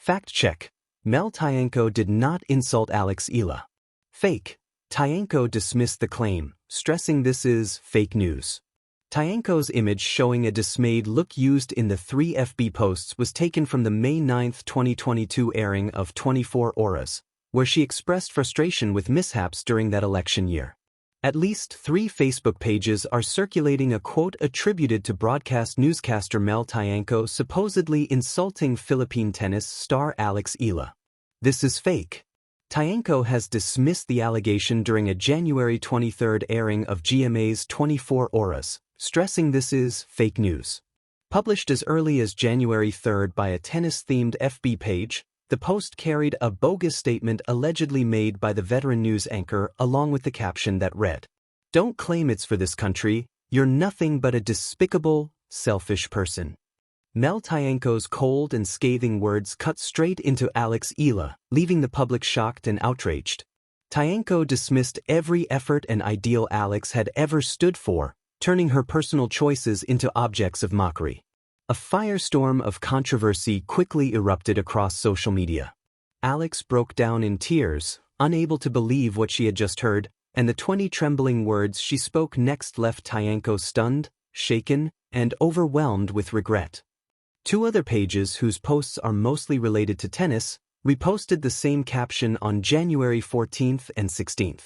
Fact check. Mel Tiangco did not insult Eala. Fake. Tiangco dismissed the claim, stressing this is fake news. Tiangco's image showing a dismayed look used in the 3 FB posts was taken from the May 9, 2022 airing of 24 Horas, where she expressed frustration with mishaps during that election year. At least 3 Facebook pages are circulating a quote attributed to broadcast newscaster Mel Tiangco supposedly insulting Philippine tennis star Eala. This is fake. Tiangco has dismissed the allegation during a January 23 airing of GMA's 24 Horas, stressing this is fake news. Published as early as January 3 by a tennis-themed FB page, the post carried a bogus statement allegedly made by the veteran news anchor along with the caption that read, "Don't claim it's for this country, you're nothing but a despicable, selfish person." Mel Tiangco's cold and scathing words cut straight into Eala, leaving the public shocked and outraged. Tiangco dismissed every effort and ideal Alex had ever stood for, turning her personal choices into objects of mockery. A firestorm of controversy quickly erupted across social media. Alex broke down in tears, unable to believe what she had just heard, and the 20 trembling words she spoke next left Tiangco stunned, shaken, and overwhelmed with regret. 2 other pages whose posts are mostly related to tennis reposted the same caption on January 14 and 16.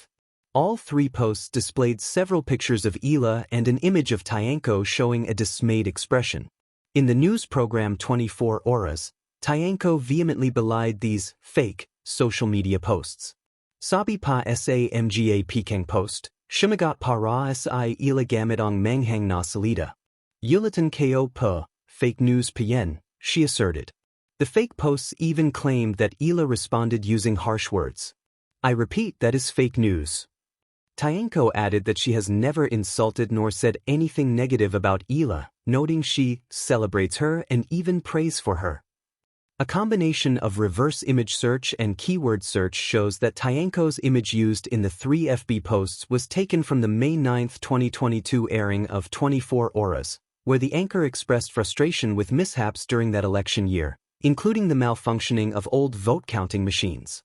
All 3 posts displayed several pictures of Eala and an image of Tiangco showing a dismayed expression. In the news program 24 Horas, Tiangco vehemently belied these fake social media posts. Sabi pa sa mga pikang post, shumagat para sa Eala gamit ang manghang na salita. Ulitin ko pa, fake news pien, she asserted. The fake posts even claimed that Eala responded using harsh words. I repeat, that is fake news. Tiangco added that she has never insulted nor said anything negative about Eala, noting she celebrates her and even prays for her. A combination of reverse image search and keyword search shows that Tiangco's image used in the 3 FB posts was taken from the May 9, 2022 airing of 24 Horas, where the anchor expressed frustration with mishaps during that election year, including the malfunctioning of old vote-counting machines.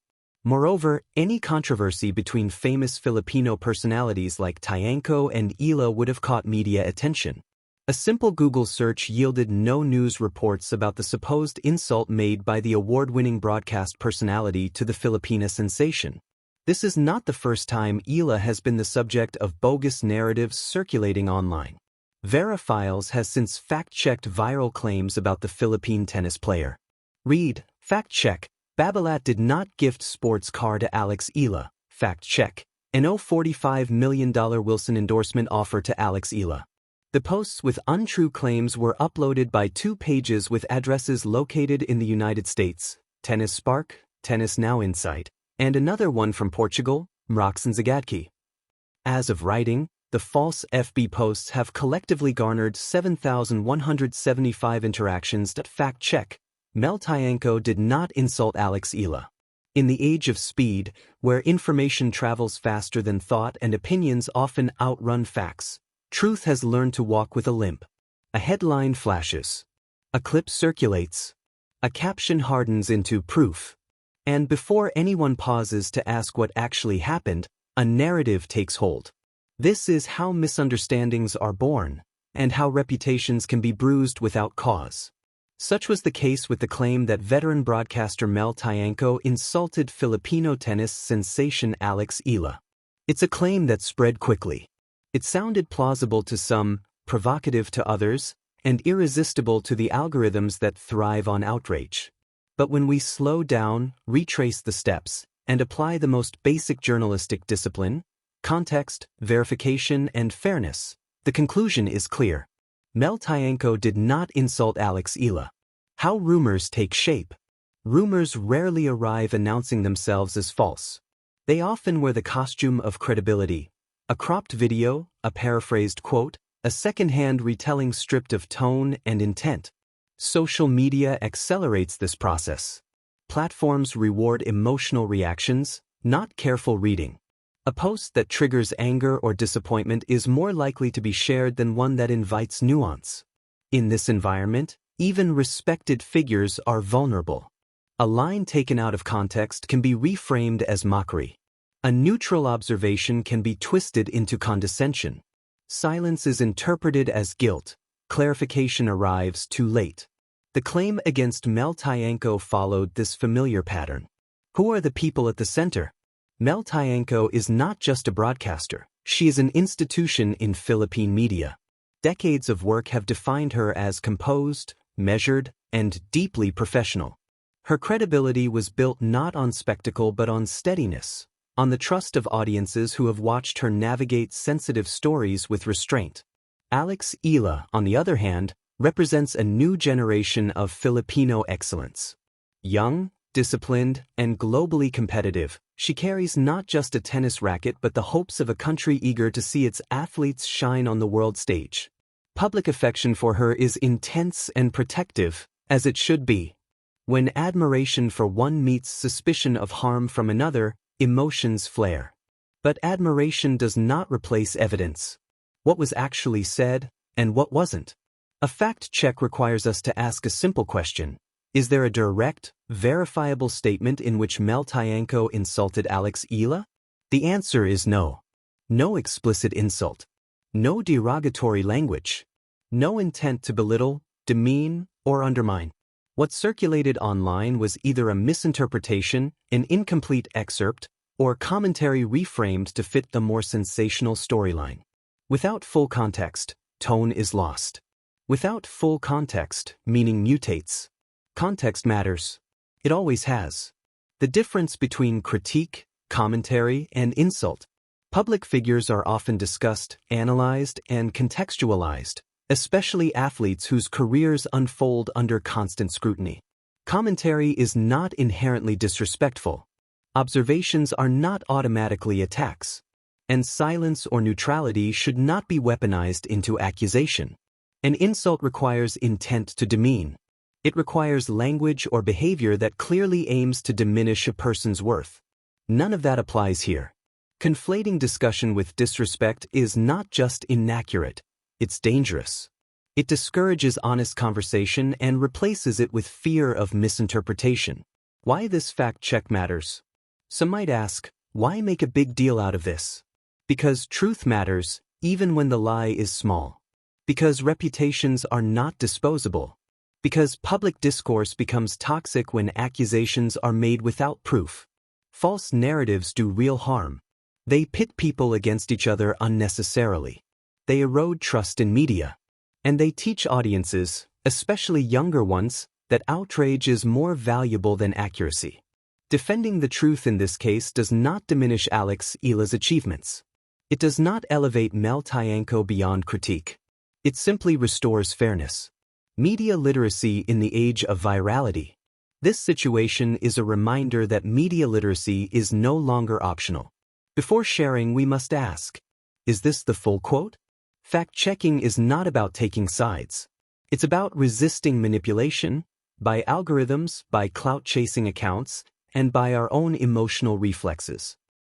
Moreover, any controversy between famous Filipino personalities like Tiangco and Eala would have caught media attention. A simple Google search yielded no news reports about the supposed insult made by the award-winning broadcast personality to the Filipina sensation. This is not the first time Eala has been the subject of bogus narratives circulating online. Verifiles has since fact-checked viral claims about the Philippine tennis player. Read, fact check. Babolat did not gift sports car to Eala. Fact check. An $45 million Wilson endorsement offer to Eala. The posts with untrue claims were uploaded by 2 pages with addresses located in the United States, Tennis Spark, Tennis Now Insight, and another one from Portugal, Mroxen Zagadki. As of writing, the false FB posts have collectively garnered 7,175 interactions. Fact check. Mel Tiangco did not insult Eala. In the age of speed, where information travels faster than thought and opinions often outrun facts, truth has learned to walk with a limp. A headline flashes. A clip circulates. A caption hardens into proof. And before anyone pauses to ask what actually happened, a narrative takes hold. This is how misunderstandings are born, and how reputations can be bruised without cause. Such was the case with the claim that veteran broadcaster Mel Tiangco insulted Filipino tennis sensation Eala. It's a claim that spread quickly. It sounded plausible to some, provocative to others, and irresistible to the algorithms that thrive on outrage. But when we slow down, retrace the steps, and apply the most basic journalistic discipline, context, verification, and fairness, the conclusion is clear. Mel Tiangco did not insult Eala. How rumors take shape. Rumors rarely arrive announcing themselves as false. They often wear the costume of credibility. A cropped video, a paraphrased quote, a second-hand retelling stripped of tone and intent. Social media accelerates this process. Platforms reward emotional reactions, not careful reading. A post that triggers anger or disappointment is more likely to be shared than one that invites nuance. In this environment, even respected figures are vulnerable. A line taken out of context can be reframed as mockery. A neutral observation can be twisted into condescension. Silence is interpreted as guilt. Clarification arrives too late. The claim against Mel Tiangco followed this familiar pattern. Who are the people at the center? Mel Tiangco is not just a broadcaster. She is an institution in Philippine media. Decades of work have defined her as composed, measured, and deeply professional. Her credibility was built not on spectacle but on steadiness, on the trust of audiences who have watched her navigate sensitive stories with restraint. Eala, on the other hand, represents a new generation of Filipino excellence. Young, disciplined, and globally competitive, she carries not just a tennis racket but the hopes of a country eager to see its athletes shine on the world stage. Public affection for her is intense and protective, as it should be. When admiration for one meets suspicion of harm from another, emotions flare. But admiration does not replace evidence. What was actually said, and what wasn't? A fact check requires us to ask a simple question. Is there a direct, verifiable statement in which Mel Tiangco insulted Eala? The answer is no. No explicit insult. No derogatory language. No intent to belittle, demean, or undermine. What circulated online was either a misinterpretation, an incomplete excerpt, or commentary reframed to fit the more sensational storyline. Without full context, tone is lost. Without full context, meaning mutates. Context matters. It always has. The difference between critique, commentary, and insult. Public figures are often discussed, analyzed, and contextualized, especially athletes whose careers unfold under constant scrutiny. Commentary is not inherently disrespectful. Observations are not automatically attacks. And silence or neutrality should not be weaponized into accusation. An insult requires intent to demean. It requires language or behavior that clearly aims to diminish a person's worth. None of that applies here. Conflating discussion with disrespect is not just inaccurate, it's dangerous. It discourages honest conversation and replaces it with fear of misinterpretation. Why this fact check matters? Some might ask, why make a big deal out of this? Because truth matters, even when the lie is small. Because reputations are not disposable. Because public discourse becomes toxic when accusations are made without proof. False narratives do real harm. They pit people against each other unnecessarily. They erode trust in media. And they teach audiences, especially younger ones, that outrage is more valuable than accuracy. Defending the truth in this case does not diminish Eala's achievements. It does not elevate Mel Tiangco beyond critique. It simply restores fairness. Media literacy in the age of virality. This situation is a reminder that media literacy is no longer optional. Before sharing, we must ask, is this the full quote? Fact-checking is not about taking sides. It's about resisting manipulation by algorithms, by clout-chasing accounts, and by our own emotional reflexes.